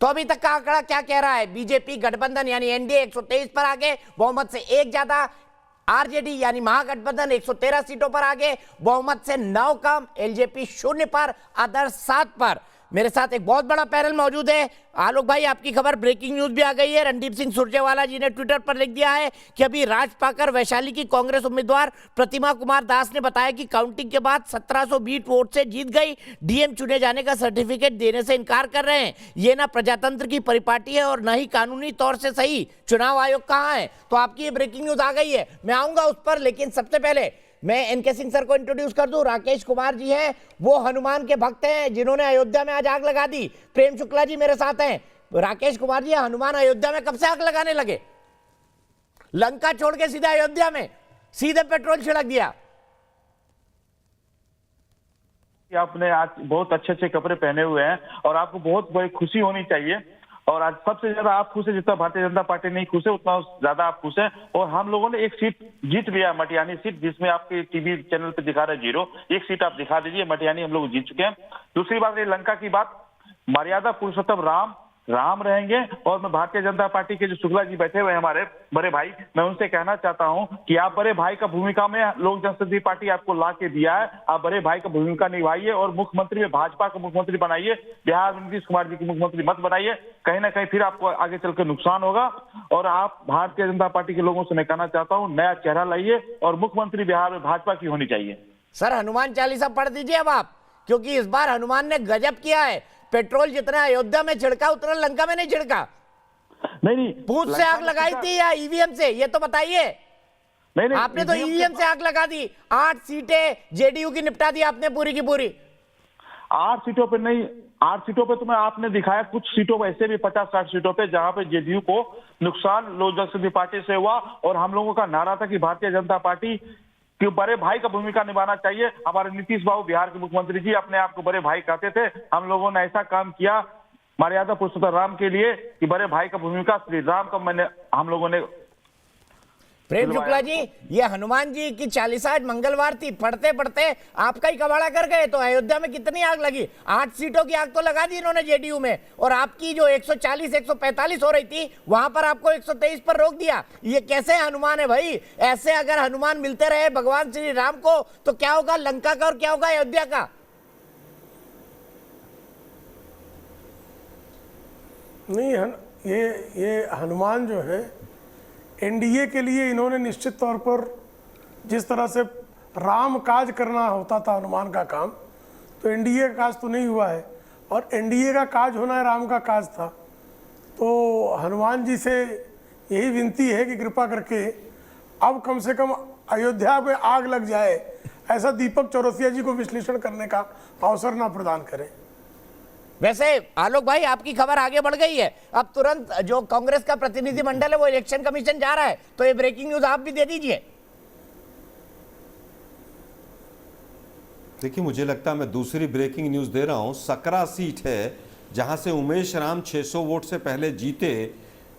तो अभी तक का आंकड़ा क्या कह रहा है? बीजेपी गठबंधन यानी एनडीए 123 पर आगे, बहुमत से एक ज्यादा। आरजेडी यानी महागठबंधन 113 सीटों पर आगे, बहुमत से 9 कम। एलजेपी 0 पर, अदर 7 पर। मेरे साथ एक बहुत बड़ा पैनल मौजूद है। आलोक भाई, आपकी खबर, ब्रेकिंग न्यूज भी आ गई है। रणदीप सिंह सुरजेवाला जी ने ट्विटर पर लिख दिया है कि अभी राजपाकर वैशाली की कांग्रेस उम्मीदवार प्रतिमा कुमार दास ने बताया कि काउंटिंग के बाद 1720 वोट से जीत गई। डीएम चुने जाने का सर्टिफिकेट देने से इनकार कर रहे हैं। ये ना प्रजातंत्र की परिपाटी है और न ही कानूनी तौर से सही। चुनाव आयोग कहाँ है? तो आपकी ये ब्रेकिंग न्यूज आ गई है, मैं आऊंगा उस पर। लेकिन सबसे पहले मैं एनके सिंह सर को इंट्रोड्यूस कर दूं। राकेश कुमार जी हैं, वो हनुमान के भक्त हैं जिन्होंने अयोध्या में आज आग लगा दी। प्रेम शुक्ला जी मेरे साथ हैं। राकेश कुमार जी, हनुमान अयोध्या में कब से आग लगाने लगे? लंका छोड़ के सीधा अयोध्या में सीधे पेट्रोल छिड़क दिया। आपने आज बहुत अच्छे अच्छे कपड़े पहने हुए हैं और आपको बहुत बड़ी खुशी होनी चाहिए। और आज सबसे ज्यादा आप खुश है, जितना भारतीय जनता पार्टी नहीं खुश है उतना ज्यादा आप खुश है। और हम लोगों ने एक सीट जीत लिया, मटियानी सीट, जिसमें आपके टीवी चैनल पे दिखा रहे 0। एक सीट आप दिखा दीजिए, मटियानी हम लोग जीत चुके हैं। दूसरी बात, लंका की बात, मर्यादा पुरुषोत्तम राम रहेंगे। और मैं भारतीय जनता पार्टी के जो शुक्ला जी बैठे हुए हैं हमारे बड़े भाई, मैं उनसे कहना चाहता हूं कि आप बड़े भाई का भूमिका में लोक जनशक्ति पार्टी आपको ला के दिया है, आप बड़े भाई का भूमिका निभाइए और मुख्यमंत्री में भाजपा का मुख्यमंत्री बनाइए। बिहार में नीतीश कुमार जी की मुख्यमंत्री मत बनाइए, कहीं ना कहीं फिर आपको आगे चल के नुकसान होगा। और आप भारतीय जनता पार्टी के लोगों से मैं कहना चाहता हूँ, नया चेहरा लाइए और मुख्यमंत्री बिहार में भाजपा की होनी चाहिए। सर, हनुमान चालीसा पढ़ दीजिए अब आप, क्योंकि इस बार हनुमान ने गजब किया है। पेट्रोल जितना अयोध्या में छिड़का उतना लंका में नहीं छिड़का। नहीं, पूछ से आग लगाई थी या ईवीएम से, ये तो बताइए। नहीं, आपने तो ईवीएम से आग लगा दी। 8 सीटें जेडीयू की निपटा दी आपने पूरी की पूरी। 8 सीटों पे नहीं, 8 सीटों पे तो मैं आपने दिखाया, कुछ सीटों पे ऐसे भी 50-60 सीटों पे जहां पे जेडीयू को नुकसान लोक जनशक्ति पार्टी से हुआ। और हम लोगों का नारा था कि भारतीय जनता पार्टी कि बड़े भाई का भूमिका निभाना चाहिए। हमारे नीतीश बाबू बिहार के मुख्यमंत्री जी अपने आप को बड़े भाई कहते थे। हम लोगों ने ऐसा काम किया मर्यादा पुरुषोत्तम राम के लिए कि बड़े भाई का भूमिका श्री राम का हम लोगों ने। प्रेम शुक्ला जी, ये हनुमान जी की चालीसा आज मंगलवार थी, पढ़ते पढ़ते आपका ही कबाड़ा कर गए। तो अयोध्या में कितनी आग लगी? 8 सीटों की आग तो लगा दी इन्होंने जेडीयू में, और आपकी जो 140 145 हो रही थी वहां पर आपको 123 पर रोक दिया। ये कैसे हनुमान है भाई? ऐसे अगर हनुमान मिलते रहे भगवान श्री राम को तो क्या होगा लंका का और क्या होगा अयोध्या का? नहीं, ये हनुमान जो है एनडीए के लिए इन्होंने निश्चित तौर पर जिस तरह से राम काज करना होता था हनुमान का काम, तो एनडीए का काज तो नहीं हुआ है। और एनडीए का काज होना है राम का काज था। तो हनुमान जी से यही विनती है कि कृपा करके अब कम से कम अयोध्या में आग लग जाए, ऐसा दीपक चौरसिया जी को विश्लेषण करने का अवसर ना प्रदान करें। वैसे आलोक भाई, आपकी खबर आगे बढ़ गई है। अब तुरंत जो कांग्रेस का प्रतिनिधि मंडल है वो इलेक्शन कमीशन जा रहा है, तो ये ब्रेकिंग न्यूज आप भी दे दीजिए। देखिए, मुझे लगता है मैं दूसरी ब्रेकिंग न्यूज दे रहा हूं। सकरा सीट है जहां से उमेश राम 600 वोट से पहले जीते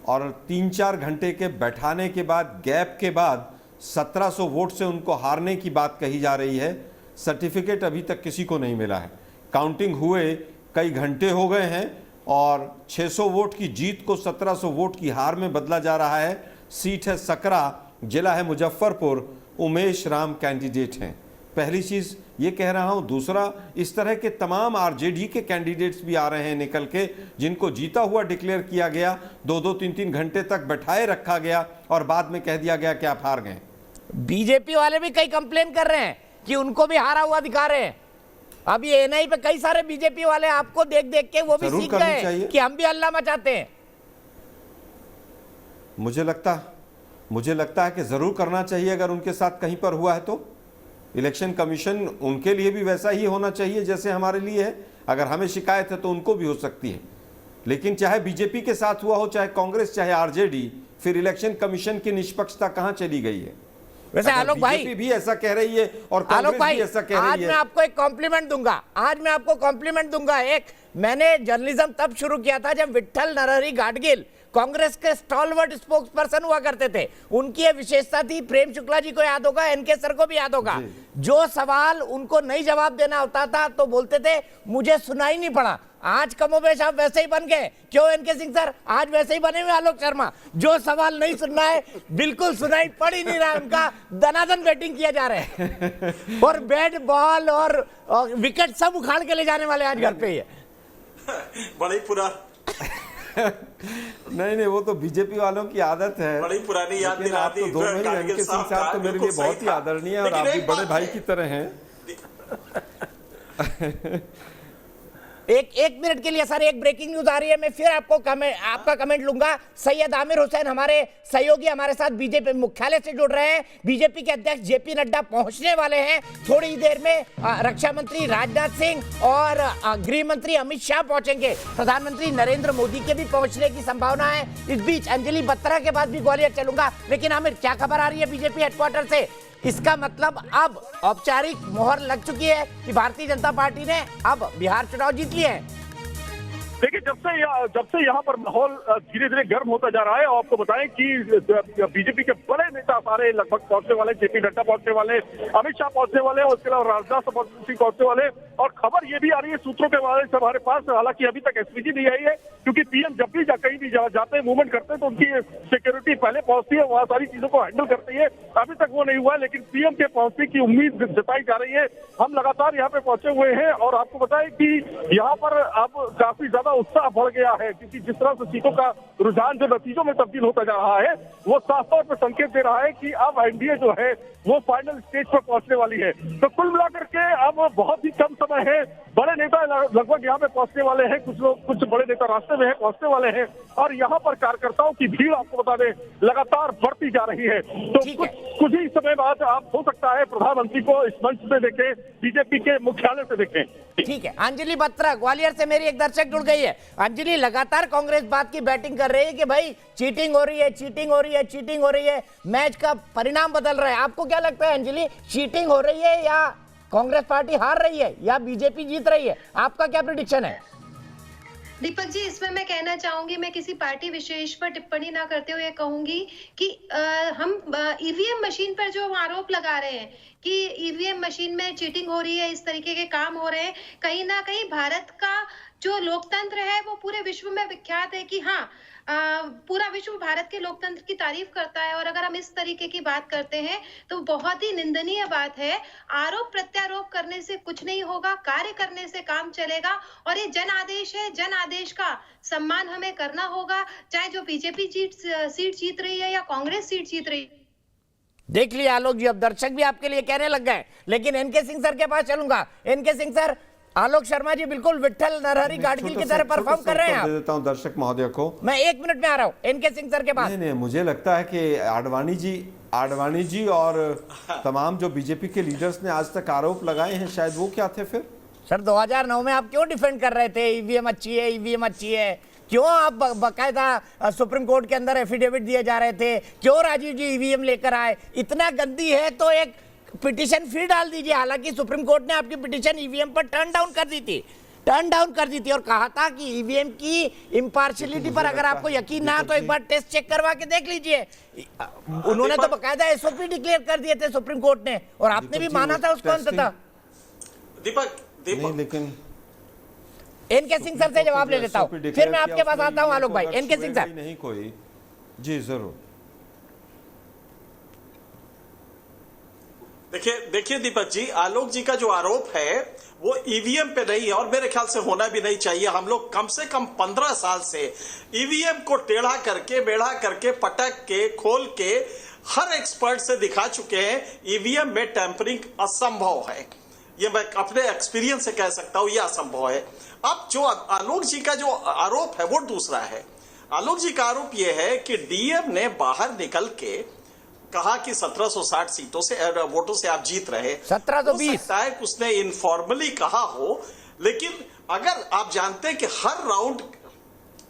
और 3-4 घंटे के बैठाने के बाद, गैप के बाद 1700 वोट से उनको हारने की बात कही जा रही है। सर्टिफिकेट अभी तक किसी को नहीं मिला है। काउंटिंग हुए कई घंटे हो गए हैं और 600 वोट की जीत को 1700 वोट की हार में बदला जा रहा है। सीट है सकरा, जिला है मुजफ्फरपुर, उमेश राम कैंडिडेट हैं। पहली चीज़ ये कह रहा हूं। दूसरा, इस तरह के तमाम आरजेडी के कैंडिडेट्स भी आ रहे हैं निकल के, जिनको जीता हुआ डिक्लेयर किया गया, 2-2, 3-3 घंटे तक बैठाए रखा गया और बाद में कह दिया गया कि आप हार गए। बीजेपी वाले भी कई कंप्लेन कर रहे हैं कि उनको भी हारा हुआ दिखा रहे हैं। अभी एनआई पे कई सारे बीजेपी वाले आपको देख देख के वो भी सीख गए कि हम भी हल्ला मचाते हैं। मुझे लगता है कि जरूर करना चाहिए। अगर उनके साथ कहीं पर हुआ है तो इलेक्शन कमीशन उनके लिए भी वैसा ही होना चाहिए जैसे हमारे लिए है। अगर हमें शिकायत है तो उनको भी हो सकती है। लेकिन चाहे बीजेपी के साथ हुआ हो, चाहे कांग्रेस, चाहे आरजेडी, फिर इलेक्शन कमीशन की निष्पक्षता कहां चली गई है? वैसे आलोक भाई भी ऐसा कह रही है और कांग्रेस भी ऐसा कह रही है। आज मैं आपको एक कॉम्प्लीमेंट दूंगा। एक मैंने जर्नलिज्म तब शुरू किया था जब विट्ठल नरहरी गाडगिल कांग्रेस के स्टॉलवर्ट स्पोक्स पर्सन हुआ करते थे। उनकी ये विशेषता थी, प्रेम शुक्ला जी को याद होगा, एनके सर को भी याद होगा, जो सवाल उनको नहीं जवाब देना होता था तो बोलते थे मुझे सुनाई नहीं पड़ा। आज कमोबेश आप वैसे ही बन गए, क्यों एनके सिंह सर? आज वैसे ही बने हुए आलोक शर्मा, जो सवाल नहीं सुनना है बिल्कुल सुनाई पड़ ही नहीं रहा, उनका दनादन बैटिंग किया जा रहा है और बैट बॉल और विकेट सब उखाड़ के ले जाने वाले आज घर पे ही है। बड़ी पुरा नहीं वो तो बीजेपी वालों की आदत है, बड़ी पुरानी याद लेकिन आप तो दोनों ही, एनके सिंह साहब तो मेरे लिए बहुत ही आदरणीय और आप भी बड़े भाई की तरह हैं। एक मिनट के लिए सर, एक ब्रेकिंग न्यूज आ रही है, मैं फिर आपका कमेंट लूंगा। सैयद आमिर हुसैन हमारे सहयोगी हमारे साथ बीजेपी मुख्यालय से जुड़ रहे हैं। बीजेपी के अध्यक्ष जेपी नड्डा पहुंचने वाले हैं थोड़ी ही देर में। रक्षा मंत्री राजनाथ सिंह और गृह मंत्री अमित शाह पहुंचेंगे। प्रधानमंत्री नरेंद्र मोदी के भी पहुंचने की संभावना है। इस बीच अंजलि बत्रा के बाद भी ग्वालियर चलूंगा। लेकिन आमिर, क्या खबर आ रही है बीजेपी हेडक्वार्टर से? इसका मतलब अब औपचारिक मोहर लग चुकी है कि भारतीय जनता पार्टी ने अब बिहार चुनाव जीत लिए हैं। देखिए, जब से यहाँ पर माहौल धीरे धीरे गर्म होता जा रहा है, और आपको बताएं कि बीजेपी के बड़े नेता सारे लगभग पहुंचने वाले, जेपी नड्डा पहुंचने वाले, अमित शाह पहुंचने वाले, और उसके अलावा राजनाथ सिंह पहुंचने वाले। और खबर ये भी आ रही है सूत्रों के बारे से हमारे पास, हालांकि अभी तक एसपीजी नहीं आई है, क्योंकि पीएम जब भी कहीं भी जाते हैं, मूवमेंट करते हैं, तो उनकी सिक्योरिटी पहले पहुंचती है, वहाँ सारी चीजों को हैंडल करती है। अभी तक वो नहीं हुआ है, लेकिन पीएम के पहुंचने की उम्मीद जताई जा रही है। हम लगातार यहाँ पे पहुंचे हुए हैं और आपको बताएं कि यहाँ पर अब काफी ज्यादा उत्साह बढ़ गया है, क्योंकि जिस तरह से सीटों का रुझान जो नतीजों में तब्दील होता जा रहा है, वो साफ तौर पर संकेत दे रहा है कि अब एनडीए जो है वो फाइनल स्टेज पर पहुंचने वाली है। तो कुल मिलाकर के अब बहुत ही कम समय है, बड़े नेता लगभग यहाँ पे पहुंचने वाले हैं, कुछ बड़े नेता रास्ते में है, पहुंचने वाले हैं, और यहाँ पर कार्यकर्ताओं की भीड़ आपको बता दें लगातार बढ़ती जा रही है। तो कुछ ही समय बाद आप हो सकता है प्रधानमंत्री को इस मंच पे देखें, बीजेपी के मुख्यालय से देखें। ठीक है, अंजलि बत्रा ग्वालियर से मेरी एक दर्शक जुड़ गई है। अंजलि, लगातार कांग्रेस बात की बैटिंग कर रही है कि भाई चीटिंग हो रही है, चीटिंग हो रही है, चीटिंग हो रही है, मैच का परिणाम बदल रहा है। आपको क्या लगता है अंजलि, चीटिंग हो रही है या कांग्रेस पार्टी हार रही है या बीजेपी जीत रही है? आपका क्या प्रेडिक्शन है? दीपक जी, इसमें मैं कहना चाहूंगी, मैं किसी पार्टी विशेष पर टिप्पणी ना करते हुए कहूंगी कि हम ईवीएम मशीन पर जो आरोप लगा रहे हैं कि ईवीएम मशीन में चीटिंग हो रही है, इस तरीके के काम हो रहे हैं, कहीं ना कहीं भारत का जो लोकतंत्र है वो पूरे विश्व में विख्यात है कि हाँ, पूरा विश्व भारत के लोकतंत्र की तारीफ करता है। और अगर हम इस तरीके की बात करते हैं तो बहुत ही निंदनीय बात है। आरोप प्रत्यारोप करने से कुछ नहीं होगा, कार्य करने से काम चलेगा। और ये जन आदेश है, जन आदेश का सम्मान हमें करना होगा, चाहे जो बीजेपी सीट जीत रही है या कांग्रेस सीट जीत रही है। देख लिया आलोक जी, अब दर्शक भी आपके लिए कहने लग गए। लेकिन एनके सिंह सर के पास चलूंगा। एनके सिंह सर, आलोक शर्मा जी बिल्कुल विट्ठल नरहरि गाडगिल की तरह परफॉर्म कर रहे हैं। दे देता हूं दर्शक महोदय को, मैं 1 मिनट में आ रहा हूं एनके सिंह सर के पास। नहीं, मुझे लगता है कि आडवाणी जी और तमाम जो बीजेपी के लीडर्स ने आज तक आरोप लगाए हैं, शायद वो क्या थे फिर? सर 2009 में आप क्यों डिफेंड कर रहे थे ईवीएम अच्छी है, ईवीएम अच्छी है? क्यों आप बाकायदा सुप्रीम कोर्ट के अंदर एफिडेविट दिए जा रहे थे? क्यों राजीव जी ईवीएम लेकर आए? इतना गंदी है तो एक पिटीशन फिर डाल दीजिए। हालांकि सुप्रीम कोर्ट ने आपकी पिटीशन ईवीएम पर टर्न डाउन कर दी थी और कहा था कि ईवीएम की इम्पार्शियलिटी पर अगर आपको यकीन ना तो एक बार टेस्ट चेक करवा के देख लीजिए। उन्होंने तो बाकायदा एसओपी डिक्लेयर कर दिए थे सुप्रीम कोर्ट ने, और आपने भी माना था उसको अंततः। दीपक लेकिन एनके सिंह सर से जवाब ले लेता हूं, फिर मैं आपके पास आता हूं आलोक भाई। एनके सिंह सर, नहीं कोई जी जरूर। देखिए दीपक जी, आलोक जी का जो आरोप है वो ईवीएम पे नहीं है और मेरे ख्याल से होना भी नहीं चाहिए। हम लोग कम से कम 15 साल से ईवीएम को टेढ़ा करके, बेढ़ा करके, पटक के, खोल के हर एक्सपर्ट से दिखा चुके हैं ईवीएम में टैंपरिंग असंभव है। ये मैं अपने एक्सपीरियंस से कह सकता हूं, ये असंभव है। अब जो आलोक जी का जो आरोप है वो दूसरा है। आलोक जी का आरोप ये है कि डीएम ने बाहर निकल के कहा कि 1760 सीटों से वोटों से आप जीत रहे। 1720 उसने इनफॉर्मली कहा हो, लेकिन अगर आप जानते हैं कि हर राउंड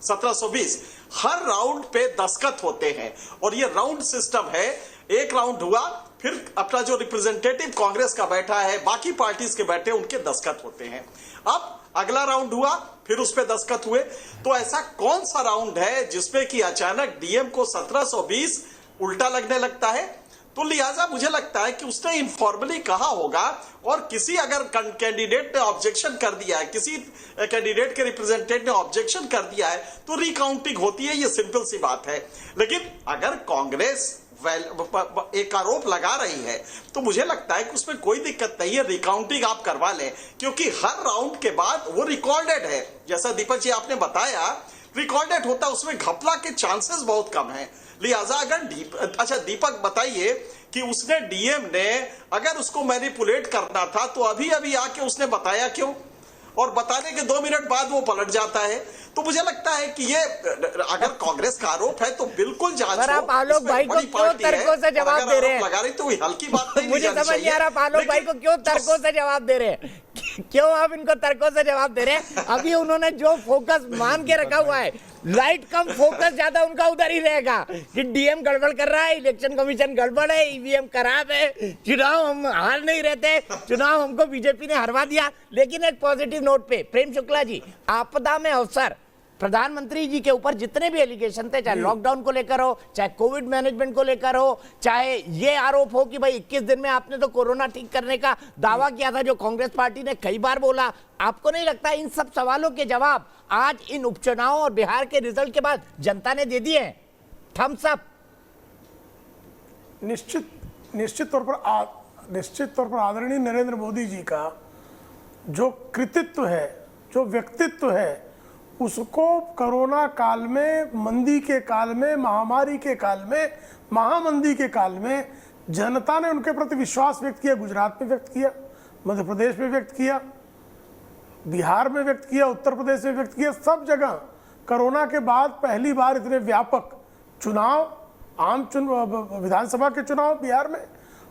1720 हर राउंड पे दस्तखत होते हैं और ये राउंड सिस्टम है। एक राउंड हुआ फिर अपना जो रिप्रेजेंटेटिव कांग्रेस का बैठा है, बाकी पार्टीज के बैठे, उनके दस्तखत होते हैं। अब अगला राउंड हुआ, फिर उस पर दस्तखत हुए। तो ऐसा कौन सा राउंड है जिसपे कि अचानक डीएम को 1720 उल्टा लगने लगता है? तो लिहाजा मुझे लगता है कि उसने इनफॉर्मली कहा होगा, और किसी अगर कैंडिडेट ने ऑब्जेक्शन कर दिया है, किसी कैंडिडेट के रिप्रेजेंटेटिव ने ऑब्जेक्शन कर दिया है, तो रिकाउंटिंग होती है, ये सिंपल सी बात है। लेकिन अगर कांग्रेस एक आरोप लगा रही है तो मुझे लगता है कि उसमें कोई दिक्कत नहीं है, रिकाउंटिंग आप करवा लें, क्योंकि हर राउंड के बाद वो रिकॉर्डेड है। जैसा दीपक जी आपने बताया, रिकॉर्डेड होता है, उसमें घपला के चांसेस बहुत कम है। लिहाजा अगर अच्छा दीपक बताइए कि उसने डीएम ने अगर उसको मैनिपुलेट करना था तो अभी अभी आके उसने बताया क्यों, और बताने के 2 मिनट बाद वो पलट जाता है। तो मुझे लगता है कि ये अगर कांग्रेस का आरोप है तो बिल्कुल जांच हो। आप आलोक भाई को क्यों तर्कों से जवाब दे रहे हैं? लगा रही तो हल्की बात नहीं। मुझे समझ नहीं आ रहा आप आलोक भाई को क्यों तर्कों से जवाब दे रहे हैं? क्यों आप इनको तर्कों से जवाब दे रहे हैं? अभी उन्होंने जो फोकस मान के रखा हुआ है, लाइट कम फोकस ज्यादा उनका उधर ही रहेगा कि डीएम गड़बड़ कर रहा है, इलेक्शन कमीशन गड़बड़ है, ईवीएम खराब है, चुनाव हम हार नहीं रहते, चुनाव हमको बीजेपी ने हरवा दिया। लेकिन एक पॉजिटिव नोट पे प्रेम शुक्ला जी, आपदा में अवसर, प्रधानमंत्री जी के ऊपर जितने भी एलिगेशन थे, चाहे लॉकडाउन को लेकर हो, चाहे कोविड मैनेजमेंट को लेकर हो, चाहे ये आरोप हो कि भाई 21 दिन में आपने तो कोरोना ठीक करने का दावा किया था, जो कांग्रेस पार्टी ने कई बार बोला, आपको नहीं लगता इन सब सवालों के जवाब आज इन उपचुनाव और बिहार के रिजल्ट के बाद जनता ने दे दिए हैं? Thumbs up. निश्चित तौर पर आदरणीय नरेंद्र मोदी जी का जो कृतित्व है, जो व्यक्तित्व है, उसको कोरोना काल में, मंदी के काल में, महामारी के काल में, महामंदी के काल में जनता ने उनके प्रति विश्वास व्यक्त किया। गुजरात में व्यक्त किया, मध्य प्रदेश में व्यक्त किया, बिहार में व्यक्त किया, उत्तर प्रदेश में व्यक्त किया। सब जगह कोरोना के बाद पहली बार इतने व्यापक चुनाव, विधानसभा के चुनाव बिहार में,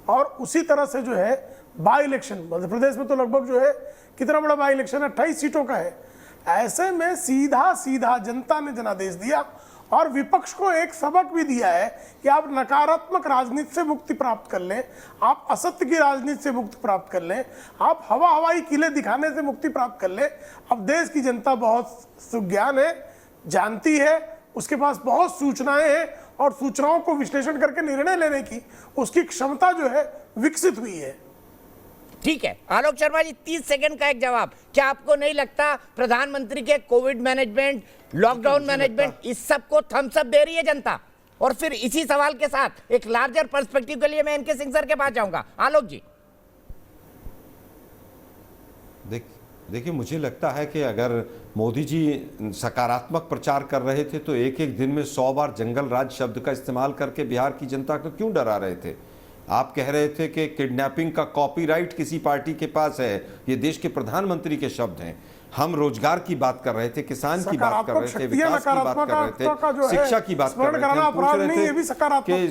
और उसी तरह से जो है बाई इलेक्शन मध्य प्रदेश में, तो लगभग जो है कितना बड़ा बाई इलेक्शन है, 28 सीटों का है। ऐसे में सीधा जनता ने जनादेश दिया और विपक्ष को एक सबक भी दिया है कि आप नकारात्मक राजनीति से मुक्ति प्राप्त कर लें, आप असत्य की राजनीति से मुक्ति प्राप्त कर लें, आप हवाई किले दिखाने से मुक्ति प्राप्त कर लें। अब देश की जनता बहुत सुज्ञान है, जानती है, उसके पास बहुत सूचनाएं हैं, और सूचनाओं को विश्लेषण करके निर्णय लेने की उसकी क्षमता जो है विकसित हुई है। ठीक है आलोक शर्मा जी, 30 सेकंड का एक जवाब। क्या आपको नहीं लगता प्रधानमंत्री के कोविड मैनेजमेंट, लॉकडाउन मैनेजमेंट, इस सब को थम्स अप दे रही है जनता? और फिर इसी सवाल के साथ एक लार्जर पर्सपेक्टिव के लिए मैं एनके सिंह सर के पास जाऊंगा। आलोक जी। देखिए मुझे लगता है कि अगर मोदी जी सकारात्मक प्रचार कर रहे थे तो एक एक दिन में 100 बार जंगल राज शब्द का इस्तेमाल करके बिहार की जनता को क्यों डरा रहे थे? आप कह रहे थे कि किडनैपिंग का कॉपीराइट किसी पार्टी के पास है, ये देश के प्रधानमंत्री के शब्द हैं। हम रोजगार की बात कर रहे थे, किसान की बात कर रहे थे, विकास की बात कर रहे थे, शिक्षा की बात कर रहे थे, हम पूछ रहे थे कि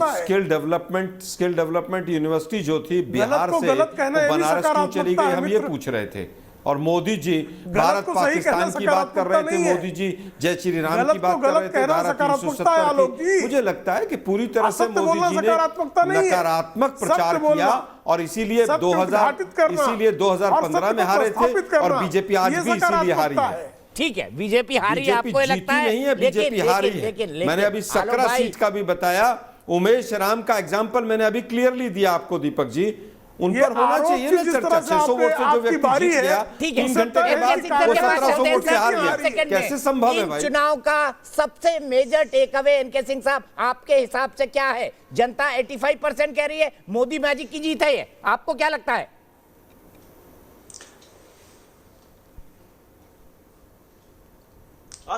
स्किल डेवलपमेंट यूनिवर्सिटी जो थी बिहार से बनारस क्यों चली गई, हम ये पूछ रहे थे। और मोदी जी भारत पाकिस्तान की बात कर रहे थे, मोदी जी जय श्री राम की बात कर रहे थे, धारा 370 की। मुझे लगता है कि पूरी तरह से मोदी जी ने नकारात्मक प्रचार किया, और इसीलिए 2015 में हारे थे, और बीजेपी आज भी इसीलिए हारी है। ठीक है, बीजेपी हारी, आपको लगता है? नहीं है, बीजेपी हारी है। मैंने अभी 17 सीट का भी बताया, उमेश राम का एग्जाम्पल मैंने अभी क्लियरली दिया आपको दीपक जी। उन पर होना चाहिए ना चर्चा। 600 वोट से जो व्यक्ति जीत गया 3 घंटे के बाद वो 1700 वोट से हार गया, कैसे संभव है भाई? चुनाव का सबसे major take away N K Singh साहब आपके हिसाब से क्या है? जनता 85% कह रही है मोदी मैजिक की जीत है, ये आपको क्या लगता है?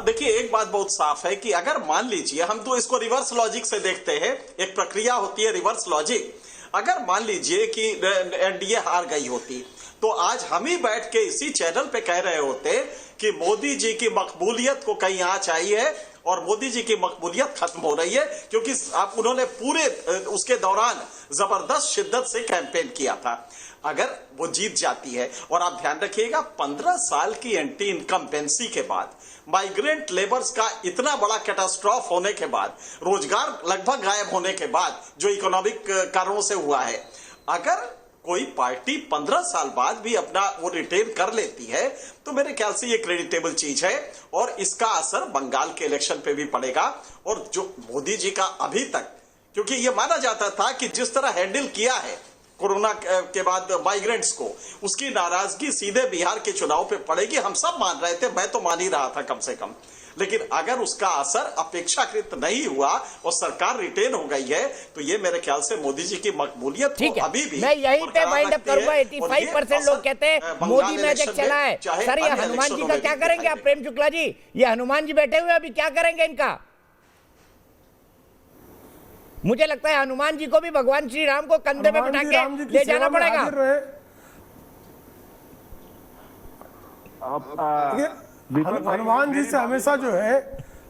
देखिए एक बात बहुत साफ है कि अगर मान लीजिए, हम तो इसको रिवर्स लॉजिक से देखते हैं, एक प्रक्रिया होती है रिवर्स लॉजिक। अगर मान लीजिए कि एनडीए हार गई होती तो आज हम ही बैठ के इसी चैनल पे कह रहे होते कि मोदी जी की मकबूलियत को कहीं आंच आई है और मोदी जी की मकबूलियत खत्म हो रही है, क्योंकि आप उन्होंने पूरे उसके दौरान जबरदस्त शिद्दत से कैंपेन किया था। अगर वो जीत जाती है, और आप ध्यान रखिएगा 15 साल की एंटी इनकम्बेंसी के बाद माइग्रेंट लेबर्स का इतना बड़ा कैटास्ट्रॉफ होने के बाद, रोजगार लगभग गायब होने के बाद, जो इकोनॉमिक कारणों से हुआ है, अगर कोई पार्टी 15 साल बाद भी अपना वो रिटेन कर लेती है तो मेरे ख्याल से ये क्रेडिटेबल चीज है और इसका असर बंगाल के इलेक्शन पे भी पड़ेगा। और जो मोदी जी का अभी तक, क्योंकि ये माना जाता था कि जिस तरह हैंडल किया है कोरोना के बाद माइग्रेंट्स को, उसकी नाराजगी सीधे बिहार के चुनाव पे पड़ेगी, हम सब मान रहे थे, मैं तो मान ही रहा था कम से कम। लेकिन अगर उसका असर अपेक्षाकृत नहीं हुआ और सरकार रिटेन हो गई है तो ये मेरे ख्याल से मोदी जी की मकबूलियत ठीक है, अभी भी मैं यहीं पे वाइंड अप करूंगा। और 85% लोग कहते हैं मोदी मैजिक चला है। सर, ये हनुमान जी का क्या करेंगे आप, प्रेम शुक्ला जी? ये हनुमान जी बैठे हुए अभी क्या करेंगे इनका? मुझे लगता है हनुमान जी को भी भगवान श्री राम को कंधे पे बिठा के ले जाना पड़ेगा। हनुमान जी से हमेशा जो है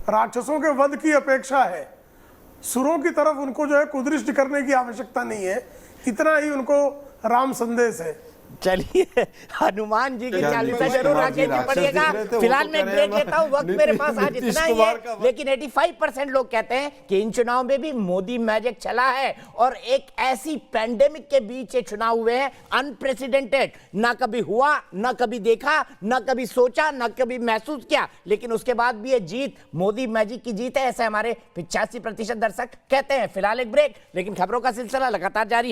राक्षसों के वध की अपेक्षा है, सुरों की तरफ उनको जो है कुदृष्ट करने की आवश्यकता नहीं है, इतना ही उनको राम संदेश है। चलिए, हनुमान जी की चालीसा जरूर राकेश जी पढ़िएगा। फिलहाल मैं ब्रेक लेता हूं, वक्त मेरे पास आज इतना ही है। लेकिन 85% लोग कहते हैं कि इन चुनाव में भी मोदी मैजिक चला है और एक ऐसी पैंडेमिक के बीच ये चुनाव हुए हैं अनप्रेसिडेंटेड, ना कभी हुआ, ना कभी देखा, ना कभी सोचा, ना कभी महसूस किया। लेकिन उसके बाद भी ये जीत मोदी मैजिक की जीत है, ऐसे हमारे 85% दर्शक कहते हैं। फिलहाल एक ब्रेक, लेकिन खबरों का सिलसिला लगातार जारी है।